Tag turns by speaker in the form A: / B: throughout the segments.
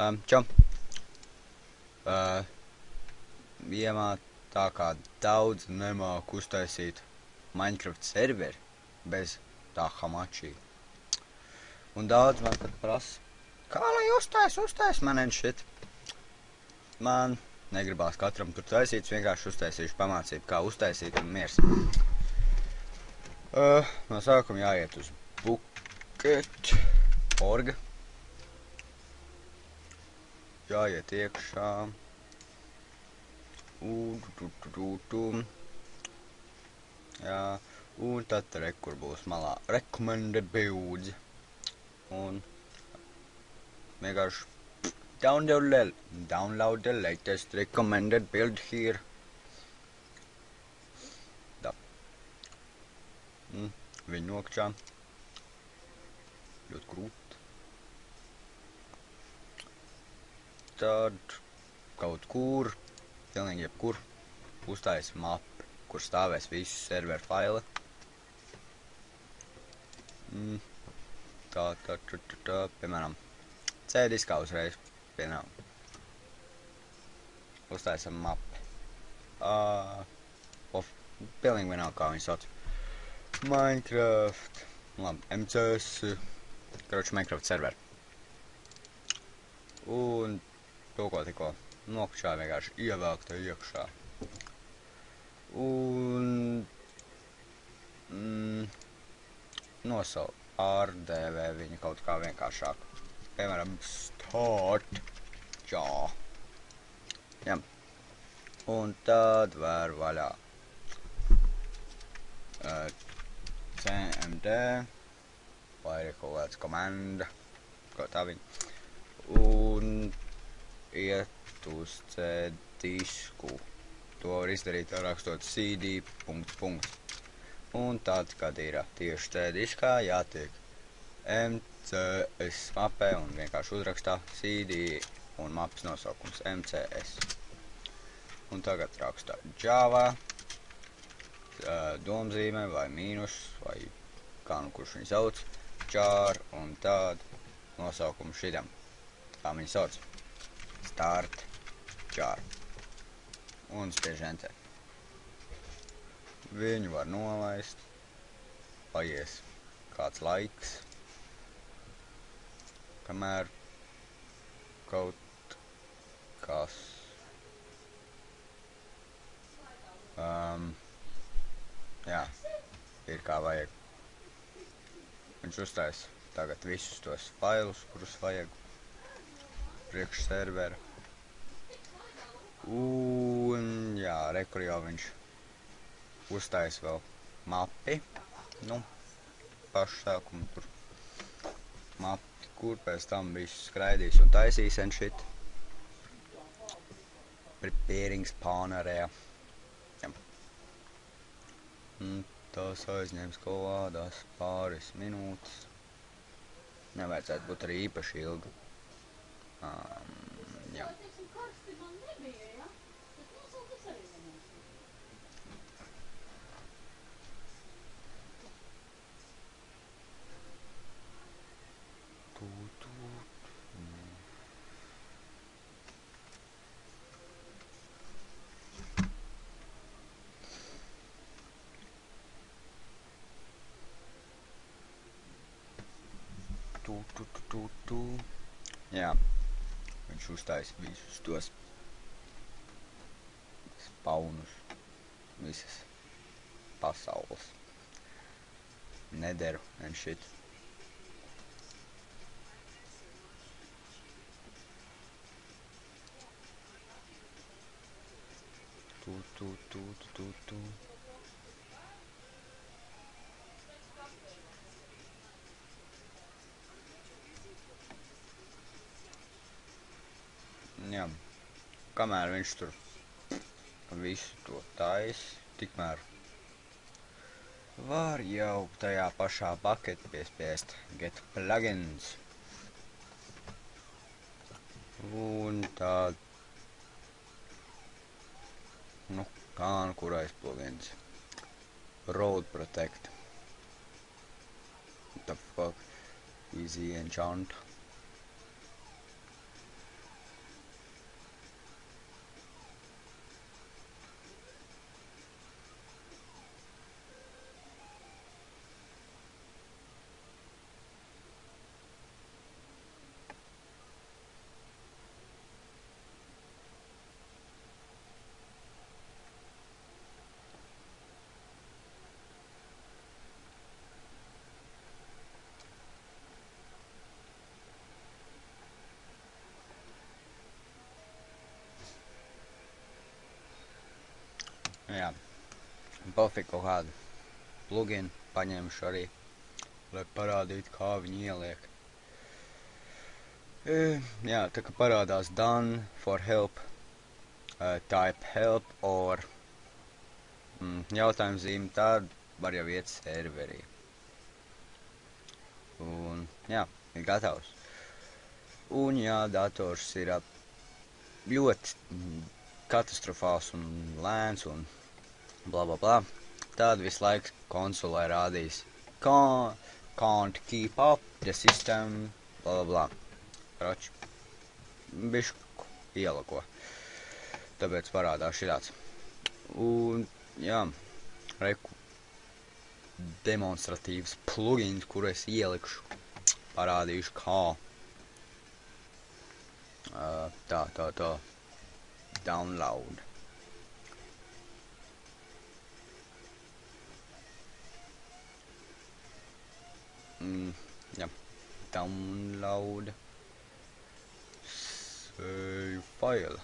A: Čau. Tā kā daudz nemāku uztaisīt Minecraft serveri bez tā hamačī. Un daudz man pat prasa, kā lai uztais, man and shit. Man negribās katram tur taisīt, vienkārši uztaisīšu pamācību, kā uztaisīt un miers. No sākuma jāiet uz bucket.org. Jāiet iekšā. Jā, un tad kur būs malā recommended builds. Un vienkārši download the latest recommended build here. Tā. Viņi nokčā. Ļoti krūt. Tad kaut kur, pilnīgi jebkur, uztais mapi, kur stāvēs visi serveru faili. Tā, piemēram, C-diskā uzreiz, piemēram. Uztaisam mapi. Pilnīgi vienalga, kā viņi sauc. Minecraft, labi, MCS, karoči Minecraft serveri. Un to, ko tikko nokšā, vienkārši ievelk te iekšā. Un nosaukt ārdēvē viņu kaut kā vienkāršāk. Piemēram, start. Jā. Jā. Un tad vēr vaļā CMD vai ir kaut kāds komanda, kaut tā viņa. Un iet uz C-disku. To var izdarīt rakstot cd. Un tad, kad ir tieši C-diskā, jātiek MCS mapē un vienkārši uzrakstā cd un mapas nosaukums MCS. Un tagad rakstā Java, domzīmē vai mīnus, vai kā nu kurš viņu sauc, jar, un tad nosaukumu šitam, kā viņu sauc, start jar. Un spiež enter. Viņu var nolaist, paies kāds laiks, kamēr kaut kas jā, ir kā vajag. Viņš uztais tagad visus tos failus, kurus vajag priekš servera. Un jā, rekur jau viņš uztais vēl mapi, pašu sākumu tur mapi, kur pēc tam visu skraidīs un taisīs and shit. Preparing spawn area. Tas aizņems kaut kādās pāris minūtes. Nevajadzētu būt arī īpaši ilgi. Jā. Jā, viņš uztais visus tos spaunus, visas pasaules, nederu and shit. Jā, kamēr viņš tur visu to tais, tikmēr var jau tajā pašā bucket piespiest get plugins. Un tad, kā nu kurais plugins? Road Protect. What the fuck? Easy enchant. Pofīgi kaut kādu pluginu paņemšu arī, lai parādītu, kā viņi ieliek. Jā, tā kā parādās done for help, type help or jautājumu zīmi, tad var jau iet serverī. Un jā, ir gatavs. Un jā, dators ir ļoti katastrofāls un lēns un bla bla bla. Tad visu laiku konsolē rādīs can't keep up the system, bla bla bla. Kroči, bišku ielako. Tāpēc parādās šitāds. Un jā, reku demonstratīvs plugins, kuru es ielikšu, parādīšu kā. Tā. Download. Jā. Download. Save file.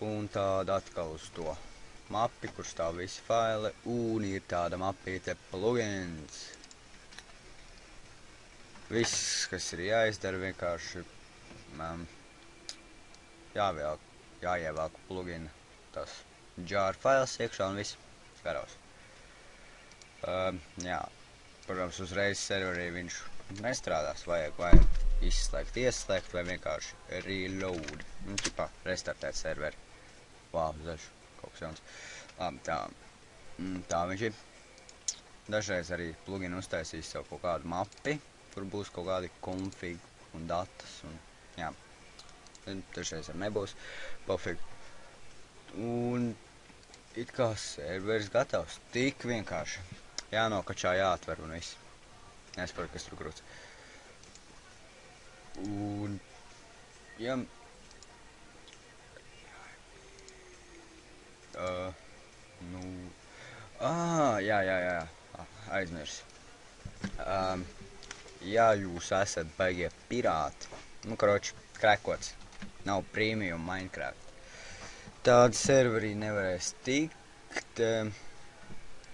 A: Un tāda atkal uz to mapi, kur stāv visi faili, un ir tāda mapīte plugins. Viss, kas ir jāizdara, vienkārši jāievelk plugina tas jar fails iekšā un viss skaros. Jā, protams, uzreiz serverī viņš nestrādās, vajag vai izslēgt, ieslēgt, vai vienkārši reload. Ķipā, restartēt serveri. Vau, zaļš, kaut kas jauns. Labi, tā viņš ir. Dažreiz arī plugini uztaisīs sev kaut kādu mapi, kur būs kaut kādi config un datas, un jā. Dažreiz arī nebūs. Pofīgi. Un it kā serveris gatavs. Tik vienkārši. Jānokačā, jāatver un viss. Nesaprotu, kas tur grūts. Un jā. Jā. Aizmirs. Ja jūs esat baigie pirāti, kroči, krekots, nav premium Minecraft, tāda serverī nevarēs tikt,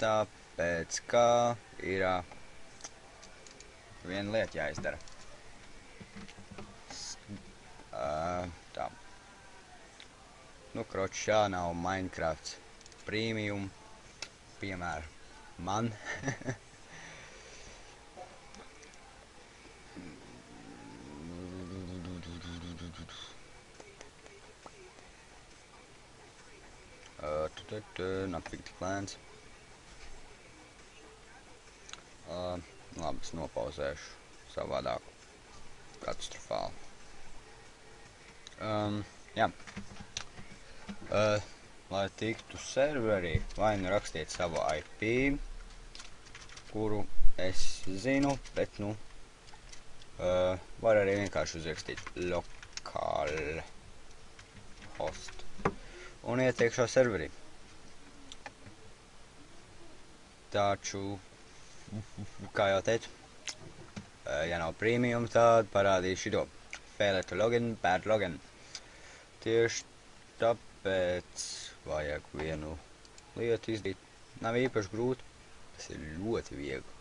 A: tāpēc, ka ir viena lieta jāizdara. Tā. Kroči, jā, nav Minecraft premium, piemēram, man. Nothing declines. Labi, es nopauzēšu savādāk. Katastrofāli. Jā. Lai tiktu serverī, vai nu rakstiet savu IP, kuru es zinu, bet var arī vienkārši uzrakstīt lokal host un iet iekšā serverī. Taču, kā jau teicu, ja nav premium, tad parādīšu šito. Failed to login, bad login. Tieši tāpēc vajag vienu lietu izdarīt. Nav īpaši grūti, tas ir ļoti viegli.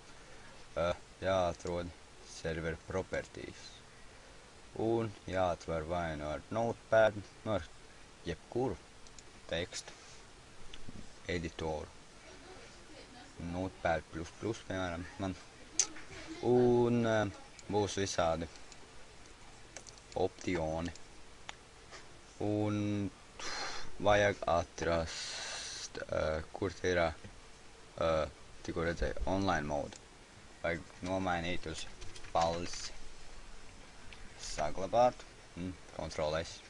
A: Jāatrod server properties. Un jāatver vai nu ar notepad, ar jebkuru tekstu editoru. Notepad++, piemēram, man. Un būs visādi optioni. Un vajag atrast, kur te ir, tikko redzēju, online mode. Vajag nomainīt uz falsi. Saglabāt, Ctrl+S.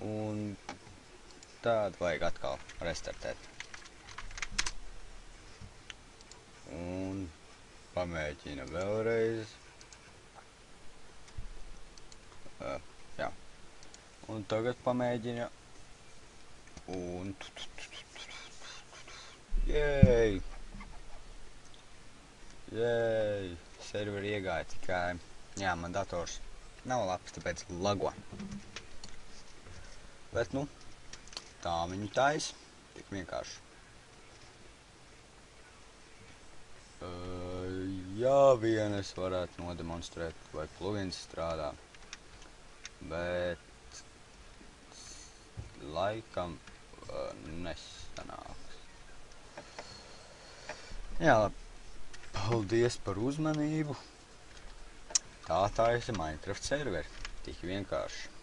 A: Un tad vajag atkal restartēt. Un pamēģina vēlreiz. Jā. Un tagad pamēģina. Un Jej! Serveri iegāja tikai. Jā, man dators nav labs, tāpēc lago. Bet tā viņu taisa, tik vienkārši. Jā, vien es varētu nodemonstrēt, vai plugins strādā, bet laikam nesanāks. Jā, paldies par uzmanību. Tā taisa Minecraft serveri, tik vienkārši.